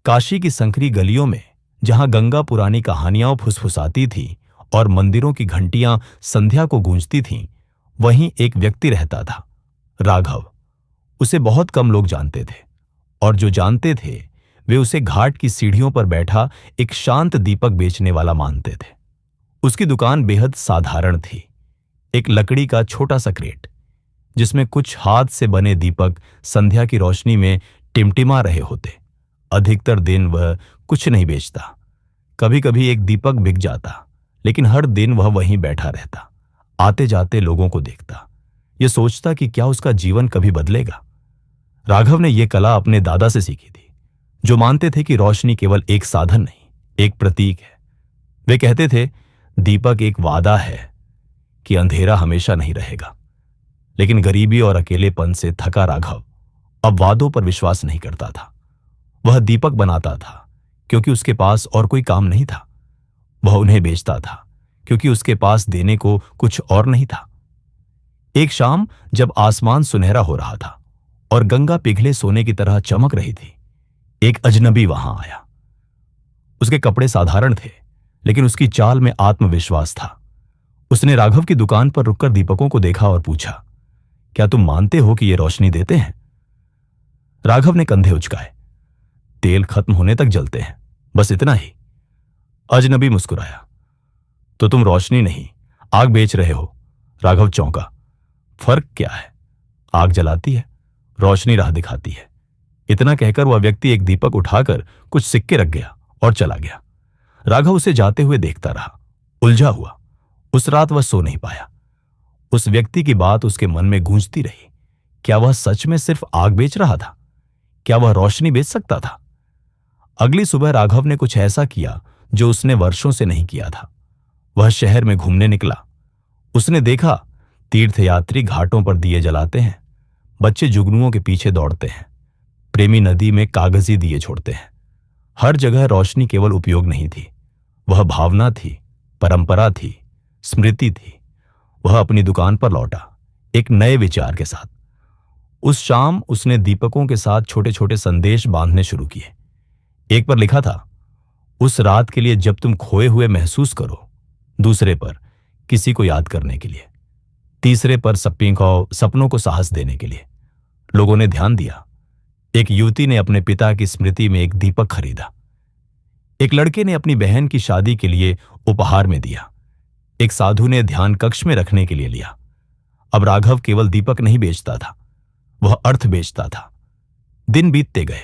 काशी की संकरी गलियों में, जहां गंगा पुरानी कहानियां फुसफुसाती थी और मंदिरों की घंटियां संध्या को गूंजती थीं, वहीं एक व्यक्ति रहता था, राघव। उसे बहुत कम लोग जानते थे, और जो जानते थे वे उसे घाट की सीढ़ियों पर बैठा एक शांत दीपक बेचने वाला मानते थे। उसकी दुकान बेहद साधारण थी। एक लकड़ी का छोटा सा क्रेट, जिसमें कुछ हाथ से बने दीपक संध्या की रोशनी में टिमटिमा रहे होते। अधिकतर दिन वह कुछ नहीं बेचता। कभी कभी एक दीपक बिक जाता, लेकिन हर दिन वह वहीं बैठा रहता, आते जाते लोगों को देखता, यह सोचता कि क्या उसका जीवन कभी बदलेगा। राघव ने यह कला अपने दादा से सीखी थी, जो मानते थे कि रोशनी केवल एक साधन नहीं, एक प्रतीक है। वे कहते थे, दीपक एक वादा है कि अंधेरा हमेशा नहीं रहेगा। लेकिन गरीबी और अकेलेपन से थका राघव अब वादों पर विश्वास नहीं करता था। वह दीपक बनाता था क्योंकि उसके पास और कोई काम नहीं था। वह उन्हें बेचता था क्योंकि उसके पास देने को कुछ और नहीं था। एक शाम जब आसमान सुनहरा हो रहा था और गंगा पिघले सोने की तरह चमक रही थी, एक अजनबी वहां आया। उसके कपड़े साधारण थे, लेकिन उसकी चाल में आत्मविश्वास था। उसने राघव की दुकान पर रुककर दीपकों को देखा और पूछा, क्या तुम मानते हो कि ये रोशनी देते हैं? राघव ने कंधे उचकाए। तेल खत्म होने तक जलते हैं, बस इतना ही। अजनबी मुस्कुराया। तो तुम रोशनी नहीं, आग बेच रहे हो। राघव चौंका। फर्क क्या है? आग जलाती है, रोशनी राह दिखाती है। इतना कहकर वह व्यक्ति एक दीपक उठाकर कुछ सिक्के रख गया और चला गया। राघव उसे जाते हुए देखता रहा, उलझा हुआ। उस रात वह सो नहीं पाया। उस व्यक्ति की बात उसके मन में गूंजती रही। क्या वह सच में सिर्फ आग बेच रहा था? क्या वह रोशनी बेच सकता था? अगली सुबह राघव ने कुछ ऐसा किया जो उसने वर्षों से नहीं किया था। वह शहर में घूमने निकला। उसने देखा, तीर्थयात्री घाटों पर दिए जलाते हैं, बच्चे जुगनुओं के पीछे दौड़ते हैं, प्रेमी नदी में कागजी दिए छोड़ते हैं। हर जगह रोशनी केवल उपयोग नहीं थी, वह भावना थी, परंपरा थी, स्मृति थी। वह अपनी दुकान पर लौटा, एक नए विचार के साथ। उस शाम उसने दीपकों के साथ छोटे छोटे संदेश बांधने शुरू किए। एक पर लिखा था, उस रात के लिए जब तुम खोए हुए महसूस करो। दूसरे पर, किसी को याद करने के लिए। तीसरे पर, सपनों को साहस देने के लिए। लोगों ने ध्यान दिया। एक युवती ने अपने पिता की स्मृति में एक दीपक खरीदा। एक लड़के ने अपनी बहन की शादी के लिए उपहार में दिया। एक साधु ने ध्यान कक्ष में रखने के लिए लिया। अब राघव केवल दीपक नहीं बेचता था, वह अर्थ बेचता था। दिन बीतते गए,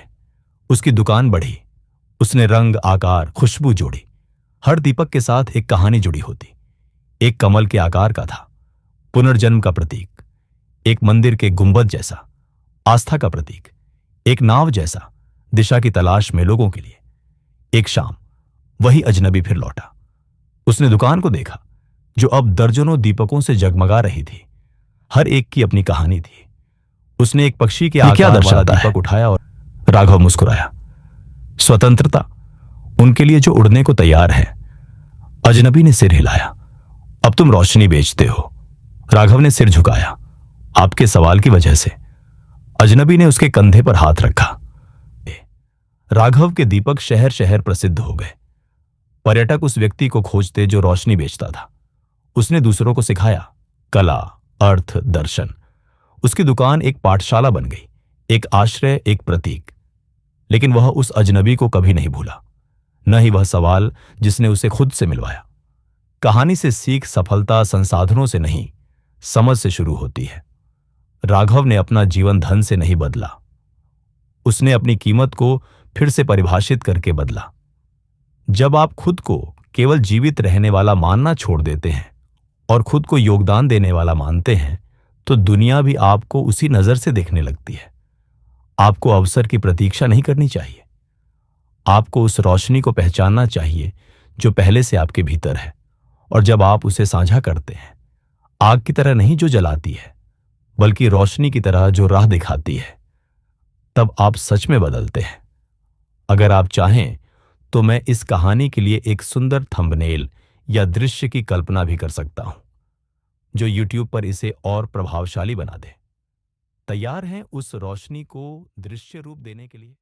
उसकी दुकान बढ़ी। उसने रंग, आकार, खुशबू जोड़ी। हर दीपक के साथ एक कहानी जुड़ी होती। एक कमल के आकार का था, पुनर्जन्म का प्रतीक। एक मंदिर के गुंबद जैसा, आस्था का प्रतीक। एक नाव जैसा, दिशा की तलाश में लोगों के लिए। एक शाम वही अजनबी फिर लौटा। उसने दुकान को देखा, जो अब दर्जनों दीपकों से जगमगा रही थी। हर एक की अपनी कहानी थी। उसने एक पक्षी के आकार वाला दीपक उठाया और राघव मुस्कुराया। स्वतंत्रता, उनके लिए जो उड़ने को तैयार है। अजनबी ने सिर हिलाया। अब तुम रोशनी बेचते हो? राघव ने सिर झुकाया। आपके सवाल की वजह से। अजनबी ने उसके कंधे पर हाथ रखा। राघव के दीपक शहर शहर प्रसिद्ध हो गए। पर्यटक उस व्यक्ति को खोजते जो रोशनी बेचता था। उसने दूसरों को सिखाया, कला, अर्थ, दर्शन। उसकी दुकान एक पाठशाला बन गई, एक आश्रय, एक प्रतीक। लेकिन वह उस अजनबी को कभी नहीं भूला, न ही वह सवाल जिसने उसे खुद से मिलवाया। कहानी से सीख सफलता संसाधनों से नहीं, समझ से शुरू होती है। राघव ने अपना जीवन धन से नहीं बदला, उसने अपनी कीमत को फिर से परिभाषित करके बदला। जब आप खुद को केवल जीवित रहने वाला मानना छोड़ देते हैं और खुद को योगदान देने वाला मानते हैं, तो दुनिया भी आपको उसी नजर से देखने लगती है। आपको अवसर की प्रतीक्षा नहीं करनी चाहिए। आपको उस रोशनी को पहचानना चाहिए जो पहले से आपके भीतर है, और जब आप उसे साझा करते हैं, आग की तरह नहीं जो जलाती है, बल्कि रोशनी की तरह जो राह दिखाती है, तब आप सच में बदलते हैं। अगर आप चाहें तो मैं इस कहानी के लिए एक सुंदर थंबनेल या दृश्य की कल्पना भी कर सकता हूं, जो YouTube पर इसे और प्रभावशाली बना दे। तैयार हैं उस रोशनी को दृश्य रूप देने के लिए?